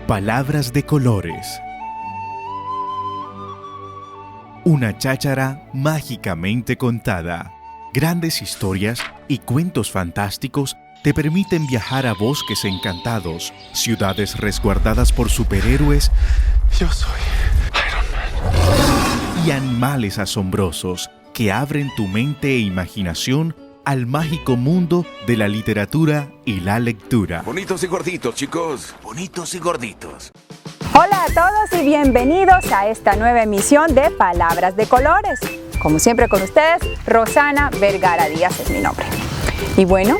Palabras de colores. Una cháchara mágicamente contada. Grandes historias y cuentos fantásticos te permiten viajar a bosques encantados, ciudades resguardadas por superhéroes. Yo soy Iron Man. Y animales asombrosos que abren tu mente e imaginación al mágico mundo de la literatura y la lectura. Bonitos y gorditos, chicos. Bonitos y gorditos. Hola a todos y bienvenidos a esta nueva emisión de Palabras de Colores. Como siempre con ustedes, Rosana Vergara Díaz es mi nombre. Y bueno,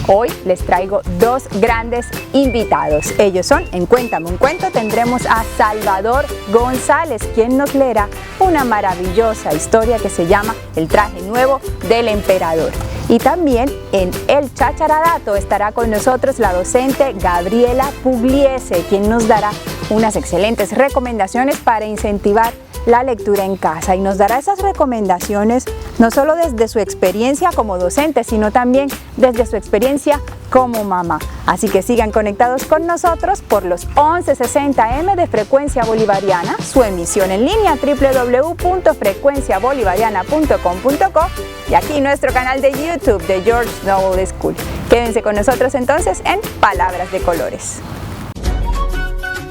hoy les traigo dos grandes invitados. Ellos son, en Cuéntame un Cuento, tendremos a Salvador González, quien nos leerá una maravillosa historia que se llama El traje nuevo del emperador. Y también en El Chacharadato estará con nosotros la docente Gabriela Pugliese, quien nos dará unas excelentes recomendaciones para incentivar la lectura en casa, y nos dará esas recomendaciones no solo desde su experiencia como docente, sino también desde su experiencia como mamá. Así que sigan conectados con nosotros por los 1160M de Frecuencia Bolivariana, su emisión en línea www.frecuenciabolivariana.com.co y aquí nuestro canal de YouTube de George Noble School. Quédense con nosotros entonces en Palabras de Colores.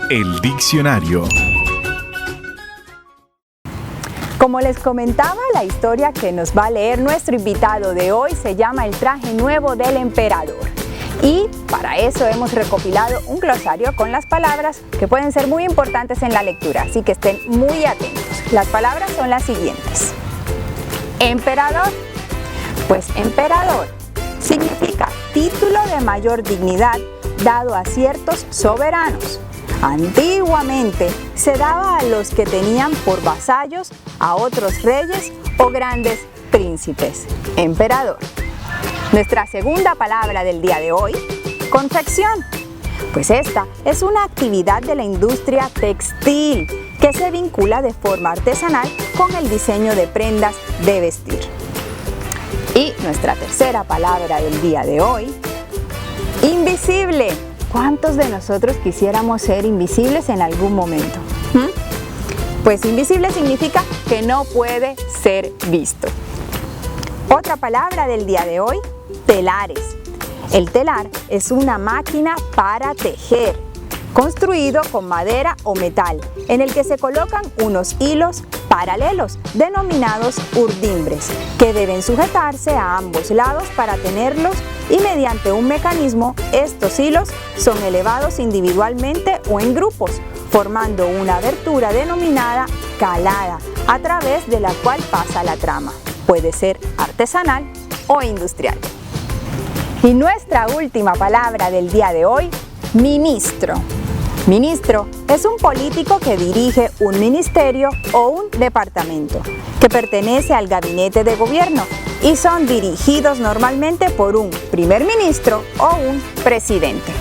El diccionario. Como les comentaba, la historia que nos va a leer nuestro invitado de hoy se llama El traje nuevo del emperador. Y para eso hemos recopilado un glosario con las palabras que pueden ser muy importantes en la lectura, así que estén muy atentos. Las palabras son las siguientes. Emperador. Pues emperador significa título de mayor dignidad dado a ciertos soberanos. Antiguamente se daba a los que tenían por vasallos a otros reyes o grandes príncipes. Emperador. Nuestra segunda palabra del día de hoy, confección. Pues esta es una actividad de la industria textil que se vincula de forma artesanal con el diseño de prendas de vestir. Y nuestra tercera palabra del día de hoy, invisible. ¿Cuántos de nosotros quisiéramos ser invisibles en algún momento? Pues invisible significa que no puede ser visto. Otra palabra del día de hoy, telares. El telar es una máquina para tejer, construido con madera o metal, en el que se colocan unos hilos paralelos, denominados urdimbres, que deben sujetarse a ambos lados para tenerlos, y mediante un mecanismo, estos hilos son elevados individualmente o en grupos, formando una abertura denominada calada, a través de la cual pasa la trama. Puede ser artesanal o industrial. Y nuestra última palabra del día de hoy, ministro. Ministro es un político que dirige un ministerio o un departamento, que pertenece al gabinete de gobierno y son dirigidos normalmente por un primer ministro o un presidente.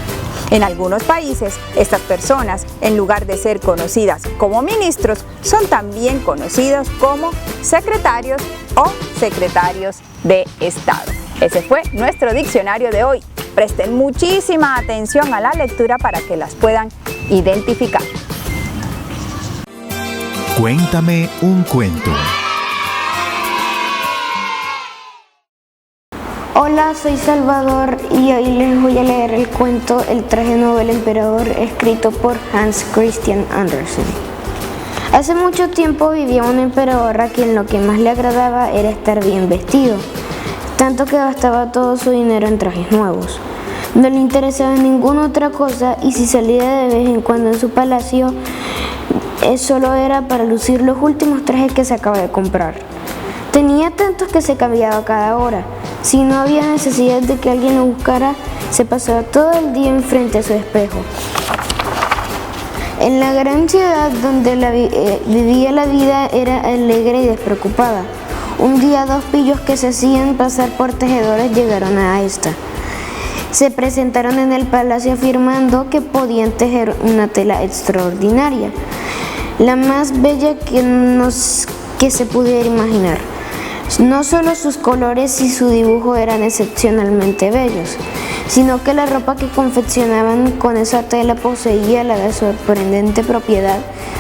En algunos países, estas personas, en lugar de ser conocidas como ministros, son también conocidos como secretarios o secretarios de Estado. Ese fue nuestro diccionario de hoy. Presten muchísima atención a la lectura para que las puedan identificar. Cuéntame un cuento. Hola, soy Salvador y hoy les voy a leer el cuento El traje nuevo del emperador, escrito por Hans Christian Andersen. Hace mucho tiempo vivía un emperador a quien lo que más le agradaba era estar bien vestido, tanto que gastaba todo su dinero en trajes nuevos. No le interesaba ninguna otra cosa, y si salía de vez en cuando en su palacio, solo era para lucir los últimos trajes que se acaba de comprar. Tenía tantos que se cambiaba cada hora. Si no había necesidad de que alguien lo buscara, se pasaba todo el día enfrente a su espejo. En la gran ciudad donde vivía, la vida era alegre y despreocupada. Un día, dos pillos que se hacían pasar por tejedores llegaron a esta. Se presentaron en el palacio afirmando que podían tejer una tela extraordinaria, la más bella que se pudiera imaginar. No solo sus colores y su dibujo eran excepcionalmente bellos, sino que la ropa que confeccionaban con esa tela poseía la sorprendente propiedad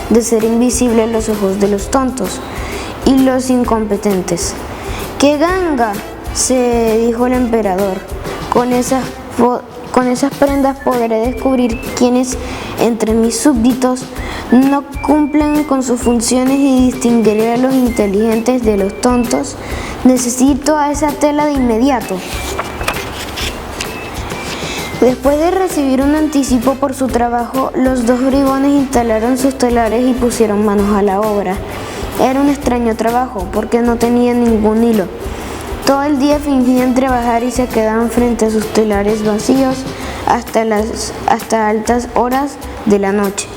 de ser invisible a los ojos de los tontos y los incompetentes. ¡Qué ganga!, se dijo el emperador. Con esas prendas podré descubrir quiénes entre mis súbditos no cumplen con sus funciones y distinguiré a los inteligentes de los tontos. Necesito a esa tela de inmediato. Después de recibir un anticipo por su trabajo, los dos bribones instalaron sus telares y pusieron manos a la obra. Era un extraño trabajo porque no tenían ningún hilo. Todo el día fingían trabajar y se quedaban frente a sus telares vacíos hasta altas horas de la noche.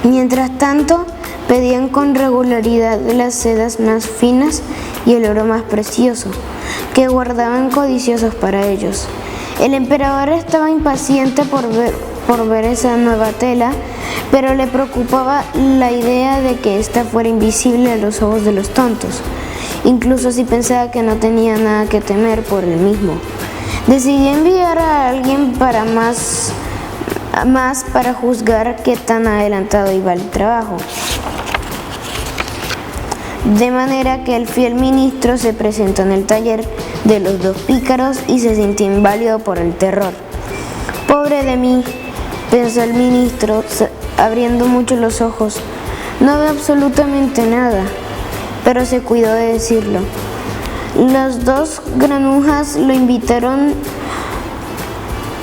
Mientras tanto, pedían con regularidad las sedas más finas y el oro más precioso, que guardaban codiciosos para ellos. El emperador estaba impaciente por ver esa nueva tela, pero le preocupaba la idea de que ésta fuera invisible a los ojos de los tontos, incluso si pensaba que no tenía nada que temer por él mismo. Decidió enviar a alguien para juzgar qué tan adelantado iba el trabajo. De manera que el fiel ministro se presentó en el taller de los dos pícaros y se sintió inválido por el terror. «Pobre de mí», pensó el ministro, abriendo mucho los ojos. «No veo absolutamente nada», pero se cuidó de decirlo. Las dos granujas lo invitaron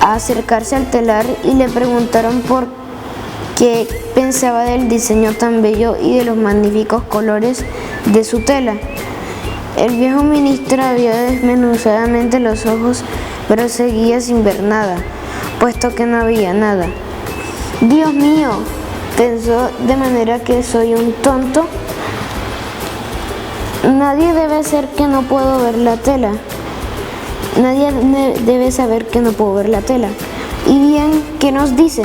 a acercarse al telar y le preguntaron por qué pensaba del diseño tan bello y de los magníficos colores de su tela. El viejo ministro abrió desmenuzadamente los ojos, pero seguía sin ver nada, puesto que no había nada. «Dios mío», pensó, «de manera que soy un tonto. Nadie debe ser que no puedo ver la tela. Nadie debe saber que no puedo ver la tela». «¿Y bien, qué nos dice?»,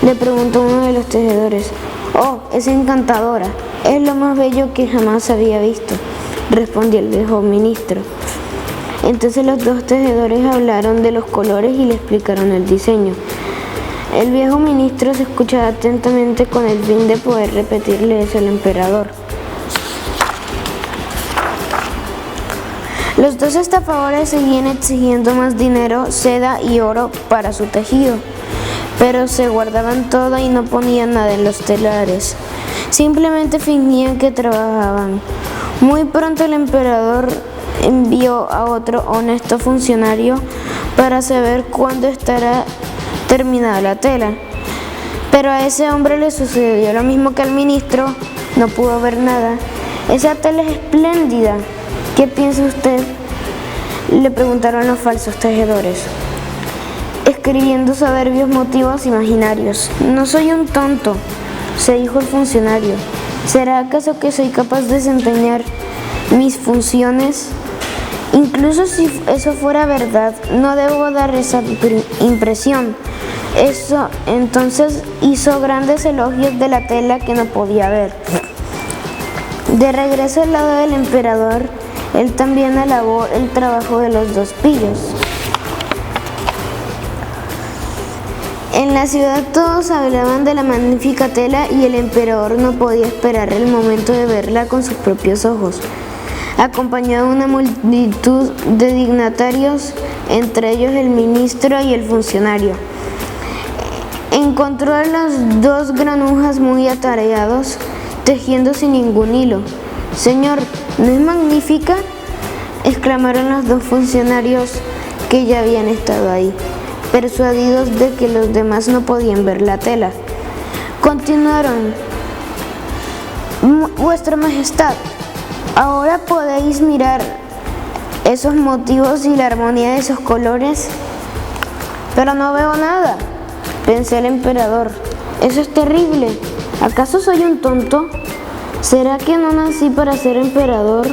le preguntó uno de los tejedores. «Oh, es encantadora. Es lo más bello que jamás había visto», respondió el viejo ministro. Entonces los dos tejedores hablaron de los colores y le explicaron el diseño. El viejo ministro se escuchaba atentamente con el fin de poder repetirle eso al emperador. Los dos estafadores seguían exigiendo más dinero, seda y oro para su tejido, pero se guardaban todo y no ponían nada en los telares. Simplemente fingían que trabajaban. Muy pronto el emperador envió a otro honesto funcionario para saber cuándo estará terminada la tela. Pero a ese hombre le sucedió lo mismo que al ministro, no pudo ver nada. «Esa tela es espléndida. ¿Qué piensa usted?», le preguntaron los falsos tejedores, escribiendo soberbios motivos imaginarios. «No soy un tonto», se dijo el funcionario. «¿Será acaso que soy capaz de desempeñar mis funciones? Incluso si eso fuera verdad, no debo dar esa impresión». Eso entonces hizo grandes elogios de la tela que no podía ver. De regreso al lado del emperador, él también alabó el trabajo de los dos pillos. En la ciudad todos hablaban de la magnífica tela y el emperador no podía esperar el momento de verla con sus propios ojos. Acompañado de una multitud de dignatarios, entre ellos el ministro y el funcionario, encontró a los dos granujas muy atareados, tejiendo sin ningún hilo. «Señor, ¿no es magnífica?», exclamaron los dos funcionarios que ya habían estado ahí, persuadidos de que los demás no podían ver la tela. Continuaron: «Vuestra Majestad, ahora podéis mirar esos motivos y la armonía de esos colores». «Pero no veo nada», pensó el emperador. «Eso es terrible. ¿Acaso soy un tonto? ¿Será que no nací para ser emperador?».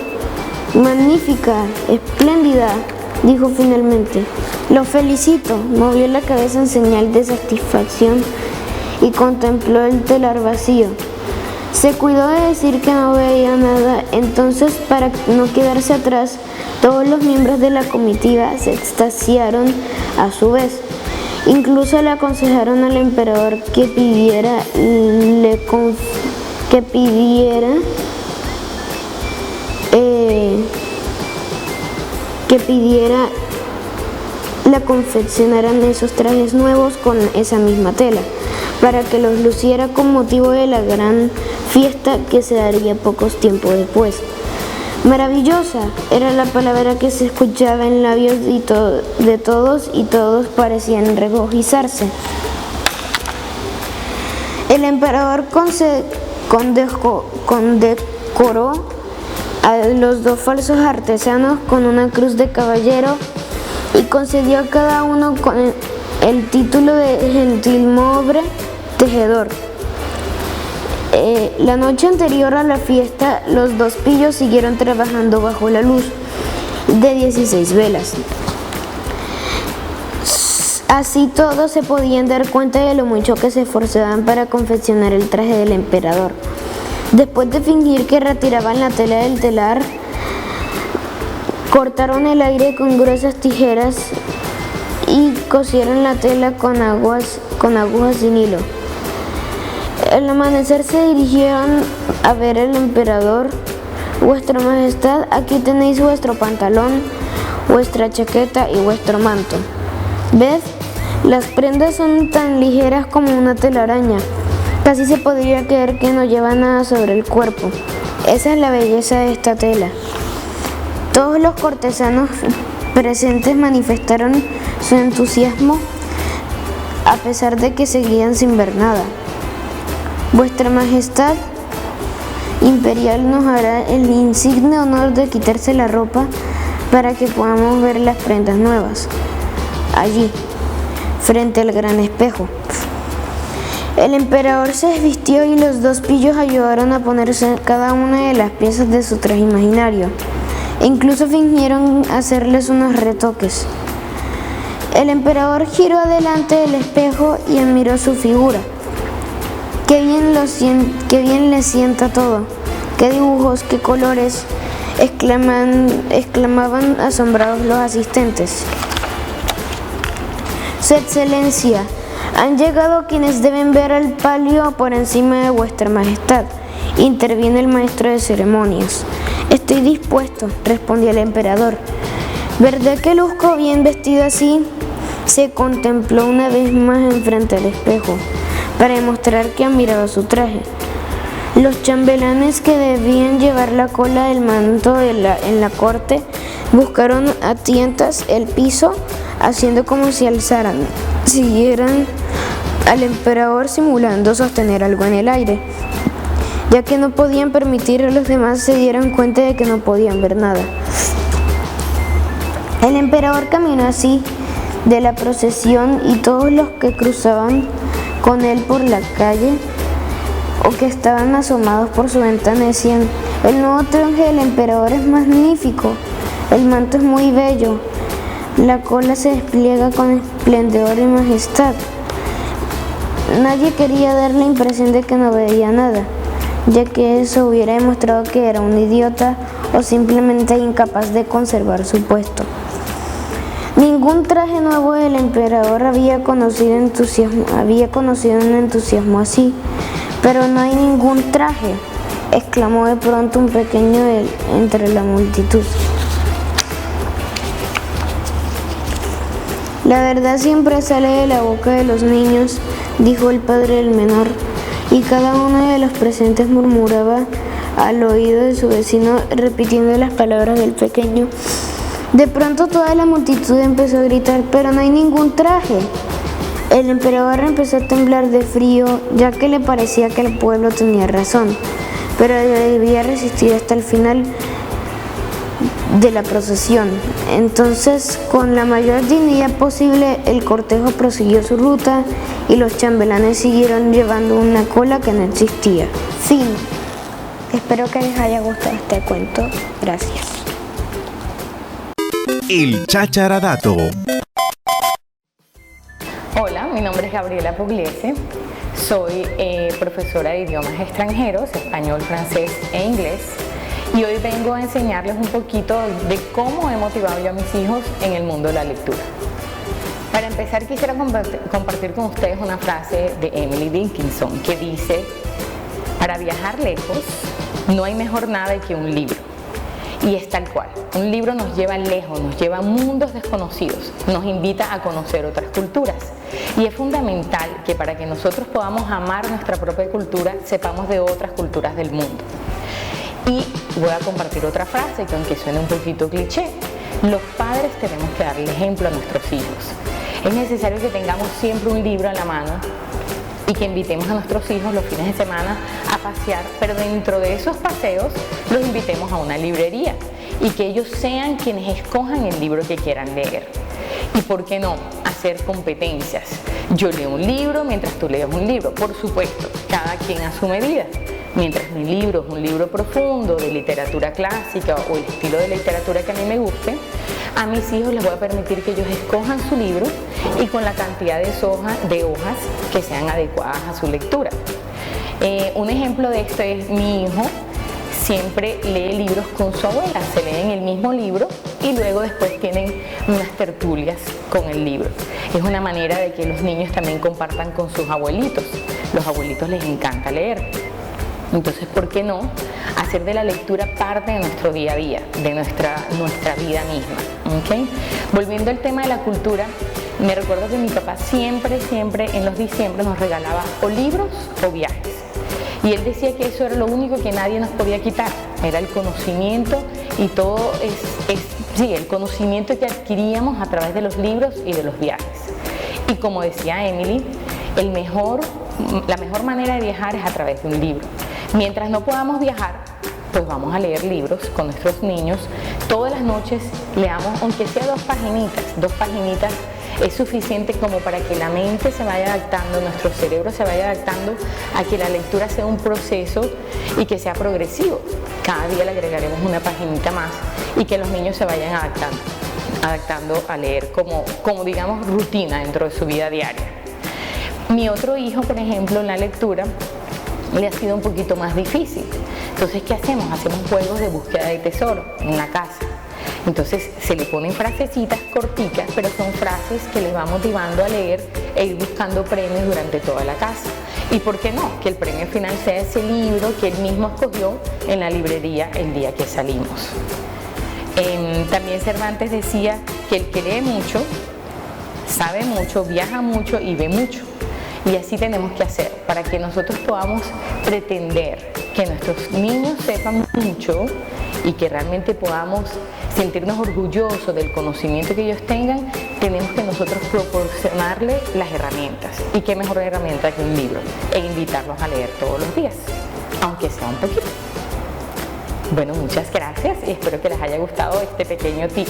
«Magnífica, espléndida», dijo finalmente. «Lo felicito», movió la cabeza en señal de satisfacción y contempló el telar vacío. Se cuidó de decir que no veía nada, entonces para no quedarse atrás, todos los miembros de la comitiva se extasiaron a su vez. Incluso le aconsejaron al emperador que pidiera la confeccionaran esos trajes nuevos con esa misma tela, para que los luciera con motivo de la gran fiesta que se daría pocos tiempos después. Maravillosa era la palabra que se escuchaba en labios de todos, y todos parecían regocijarse. El emperador condecoró a los dos falsos artesanos con una cruz de caballero y concedió a cada uno con el título de gentilmobre tejedor. La noche anterior a la fiesta, los dos pillos siguieron trabajando bajo la luz de 16 velas. Así todos se podían dar cuenta de lo mucho que se esforzaban para confeccionar el traje del emperador. Después de fingir que retiraban la tela del telar, cortaron el aire con gruesas tijeras y cosieron la tela con agujas sin hilo. Al amanecer se dirigieron a ver al emperador. Vuestra Majestad, aquí tenéis vuestro pantalón, vuestra chaqueta y vuestro manto. ¿Ved? Las prendas son tan ligeras como una telaraña. Casi se podría creer que no lleva nada sobre el cuerpo. Esa es la belleza de esta tela. Todos los cortesanos presentes manifestaron su entusiasmo a pesar de que seguían sin ver nada. Vuestra Majestad Imperial nos hará el insigne honor de quitarse la ropa para que podamos ver las prendas nuevas. Allí, frente al gran espejo. El emperador se desvistió y los dos pillos ayudaron a ponerse cada una de las piezas de su traje imaginario. E incluso fingieron hacerles unos retoques. El emperador giró adelante del espejo y admiró su figura. Qué bien le sienta todo. Qué dibujos, qué colores, exclamaban asombrados los asistentes. Su Excelencia, han llegado quienes deben ver al palio por encima de vuestra Majestad, interviene el maestro de ceremonias. Estoy dispuesto, respondió el emperador. ¿Verdad que luzco bien vestido así? Se contempló una vez más enfrente del espejo, para demostrar que admiraba su traje. Los chambelanes que debían llevar la cola del manto en la corte buscaron a tientas el piso, haciendo como si alzaran, siguieran al emperador simulando sostener algo en el aire, ya que no podían permitir a los demás se dieran cuenta de que no podían ver nada. El emperador caminó así de la procesión y todos los que cruzaban con él por la calle o que estaban asomados por su ventana decían: el nuevo traje del emperador es magnífico, el manto es muy bello, la cola se despliega con esplendor y majestad. Nadie quería dar la impresión de que no veía nada, ya que eso hubiera demostrado que era un idiota o simplemente incapaz de conservar su puesto. Ningún traje nuevo del emperador había conocido un entusiasmo así. Pero no hay ningún traje, exclamó de pronto un pequeño entre la multitud. La verdad siempre sale de la boca de los niños, dijo el padre del menor, y cada uno de los presentes murmuraba al oído de su vecino repitiendo las palabras del pequeño. De pronto toda la multitud empezó a gritar: pero no hay ningún traje. El emperador empezó a temblar de frío, ya que le parecía que el pueblo tenía razón, pero debía resistir hasta el final de la procesión. Entonces, con la mayor dignidad posible, el cortejo prosiguió su ruta y los chambelanes siguieron llevando una cola que no existía. Fin. Espero que les haya gustado este cuento. Gracias. El Cháchara Dato. Hola, mi nombre es Gabriela Pugliese, soy profesora de idiomas extranjeros, español, francés e inglés, y hoy vengo a enseñarles un poquito de cómo he motivado yo a mis hijos en el mundo de la lectura. Para empezar, quisiera compartir con ustedes una frase de Emily Dickinson que dice: para viajar lejos no hay mejor nada que un libro. Y es tal cual, un libro nos lleva lejos, nos lleva a mundos desconocidos, nos invita a conocer otras culturas. Y es fundamental que para que nosotros podamos amar nuestra propia cultura, sepamos de otras culturas del mundo. Y voy a compartir otra frase que, aunque suene un poquito cliché, los padres tenemos que darle ejemplo a nuestros hijos. Es necesario que tengamos siempre un libro en la mano y que invitemos a nuestros hijos los fines de semana a pasear, pero dentro de esos paseos los invitemos a una librería y que ellos sean quienes escojan el libro que quieran leer. Y por qué no, hacer competencias. Yo leo un libro mientras tú lees un libro, por supuesto, cada quien a su medida. Mientras mi libro es un libro profundo de literatura clásica o el estilo de literatura que a mí me guste, a mis hijos les voy a permitir que ellos escojan su libro y con la cantidad de hojas que sean adecuadas a su lectura. Un ejemplo de esto es mi hijo siempre lee libros con su abuela, se leen el mismo libro y luego después tienen unas tertulias con el libro. Es una manera de que los niños también compartan con sus abuelitos. Los abuelitos les encanta leer. Entonces, ¿por qué no hacer de la lectura parte de nuestro día a día, de nuestra vida misma? ¿Okay? Volviendo al tema de la cultura, me recuerdo que mi papá siempre en los diciembres nos regalaba o libros o viajes. Y él decía que eso era lo único que nadie nos podía quitar, era el conocimiento y todo el conocimiento que adquiríamos a través de los libros y de los viajes. Y como decía Emily, la mejor manera de viajar es a través de un libro. Mientras no podamos viajar, pues vamos a leer libros con nuestros niños. Todas las noches leamos, aunque sea 2 paginitas es suficiente como para que la mente se vaya adaptando, nuestro cerebro se vaya adaptando a que la lectura sea un proceso y que sea progresivo. Cada día le agregaremos una paginita más y que los niños se vayan adaptando a leer como digamos rutina dentro de su vida diaria. Mi otro hijo, por ejemplo, en la lectura le ha sido un poquito más difícil. Entonces, ¿qué hacemos? Hacemos juegos de búsqueda de tesoro en la casa. Entonces, se le ponen frasecitas corticas, pero son frases que les va motivando a leer e ir buscando premios durante toda la casa. Y ¿por qué no? Que el premio final sea ese libro que él mismo escogió en la librería el día que salimos. También Cervantes decía que el que lee mucho, sabe mucho, viaja mucho y ve mucho. Y así tenemos que hacer para que nosotros podamos pretender que nuestros niños sepan mucho y que realmente podamos sentirnos orgullosos del conocimiento que ellos tengan. Tenemos que nosotros proporcionarles las herramientas. Y qué mejor herramienta que un libro, e invitarlos a leer todos los días, aunque sea un poquito. Bueno, muchas gracias y espero que les haya gustado este pequeño tip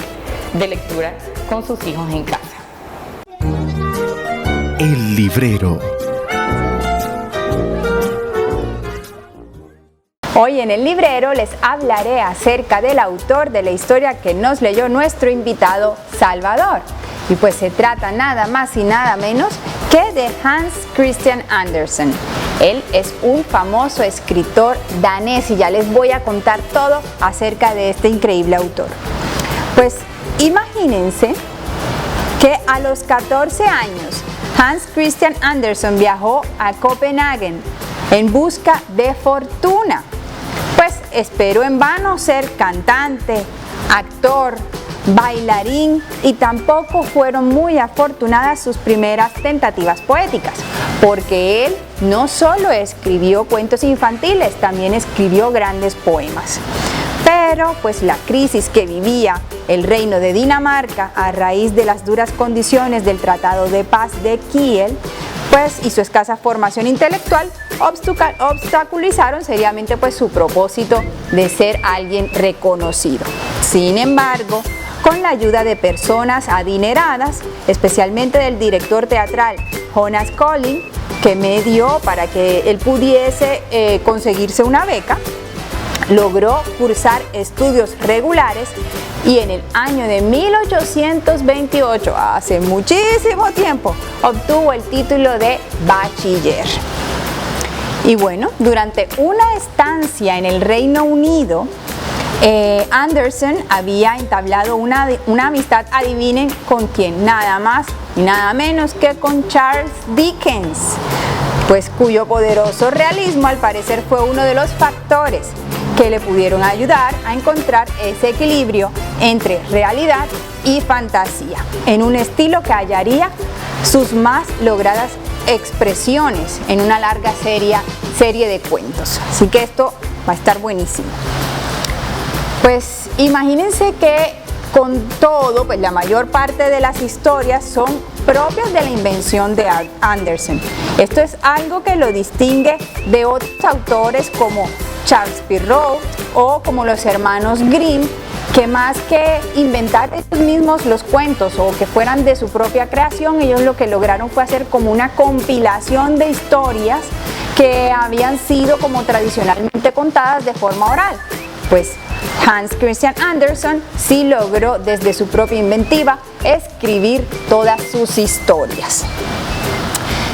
de lectura con sus hijos en casa. El librero. Hoy en el librero les hablaré acerca del autor de la historia que nos leyó nuestro invitado Salvador. Y pues se trata nada más y nada menos que de Hans Christian Andersen. Él es un famoso escritor danés y ya les voy a contar todo acerca de este increíble autor. Pues imagínense que a los 14 años Hans Christian Andersen viajó a Copenhague en busca de fortuna. Pues esperó en vano ser cantante, actor, bailarín y tampoco fueron muy afortunadas sus primeras tentativas poéticas, porque él no solo escribió cuentos infantiles, también escribió grandes poemas. Pero pues la crisis que vivía el reino de Dinamarca a raíz de las duras condiciones del Tratado de Paz de Kiel, pues y su escasa formación intelectual obstaculizaron seriamente pues su propósito de ser alguien reconocido. Sin embargo, con la ayuda de personas adineradas, especialmente del director teatral Jonas Collin, que medió para que él pudiese conseguirse una beca, logró cursar estudios regulares y en el año de 1828, hace muchísimo tiempo, obtuvo el título de bachiller. Y bueno, durante una estancia en el Reino Unido, Anderson había entablado una amistad, adivinen con quién, nada más y nada menos que con Charles Dickens, pues cuyo poderoso realismo al parecer fue uno de los factores que le pudieron ayudar a encontrar ese equilibrio entre realidad y fantasía, en un estilo que hallaría sus más logradas expresiones en una larga serie de cuentos. Así que esto va a estar buenísimo. Pues imagínense que con todo, pues la mayor parte de las historias son propias de la invención de Anderson. Esto es algo que lo distingue de otros autores como Charles Perrault o como los hermanos Grimm, que más que inventar ellos mismos los cuentos o que fueran de su propia creación, ellos lo que lograron fue hacer como una compilación de historias que habían sido como tradicionalmente contadas de forma oral. Pues Hans Christian Andersen sí logró desde su propia inventiva escribir todas sus historias.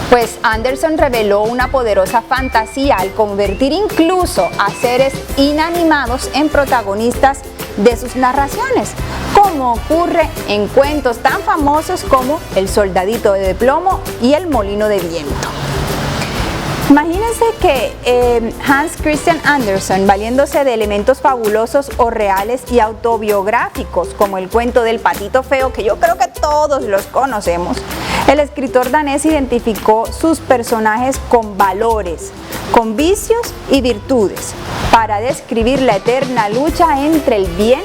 Pues Andersen reveló una poderosa fantasía al convertir incluso a seres inanimados en protagonistas de sus narraciones, como ocurre en cuentos tan famosos como El soldadito de plomo y El molino de viento. Imagínense que Hans Christian Andersen, valiéndose de elementos fabulosos o reales y autobiográficos, como el cuento del patito feo, que yo creo que todos los conocemos, el escritor danés identificó sus personajes con valores, con vicios y virtudes, para describir la eterna lucha entre el bien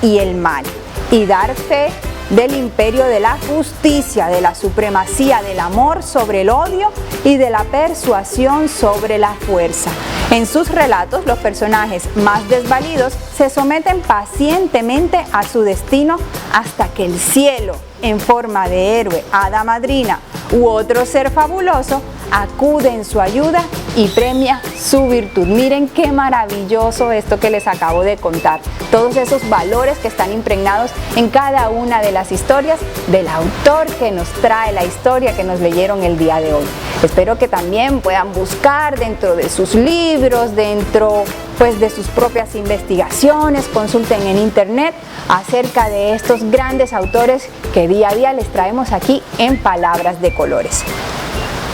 y el mal, y dar fe del imperio de la justicia, de la supremacía del amor sobre el odio y de la persuasión sobre la fuerza. En sus relatos, los personajes más desvalidos se someten pacientemente a su destino hasta que el cielo, en forma de héroe, hada madrina u otro ser fabuloso, acude en su ayuda y premia su virtud. Miren qué maravilloso esto que les acabo de contar. Todos esos valores que están impregnados en cada una de las historias del autor que nos trae la historia que nos leyeron el día de hoy. Espero que también puedan buscar dentro de sus libros, dentro pues de sus propias investigaciones, consulten en internet acerca de estos grandes autores que día a día les traemos aquí en Palabras de Colores.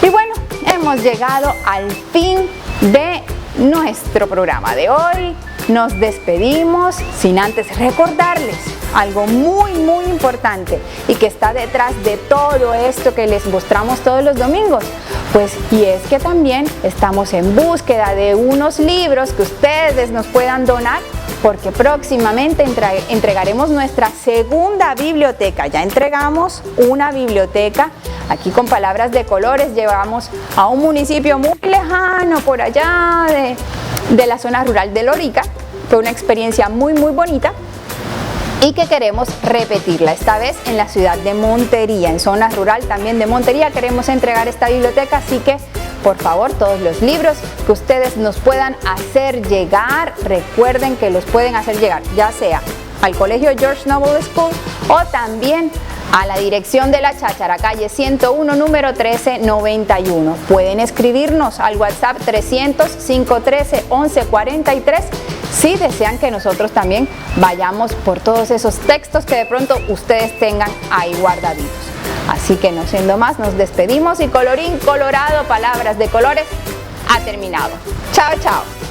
Y bueno, hemos llegado al fin de nuestro programa de hoy. Nos despedimos sin antes recordarles algo muy importante y que está detrás de todo esto que les mostramos todos los domingos. Pues y es que también estamos en búsqueda de unos libros que ustedes nos puedan donar, porque próximamente entregaremos nuestra segunda biblioteca. Ya entregamos una biblioteca aquí con Palabras de Colores, llevamos a un municipio muy lejano por allá de la zona rural de Lorica. Fue una experiencia muy bonita y que queremos repetirla, esta vez en la ciudad de Montería, en zona rural también de Montería. Queremos entregar esta biblioteca, así que por favor, todos los libros que ustedes nos puedan hacer llegar, recuerden que los pueden hacer llegar ya sea al Colegio George Noble School o también a la dirección de La Cháchara, calle 101, número 1391. Pueden escribirnos al WhatsApp 300-513-1143 si desean que nosotros también vayamos por todos esos textos que de pronto ustedes tengan ahí guardaditos. Así que no siendo más, nos despedimos y colorín colorado, Palabras de Colores ha terminado. Chao, chao.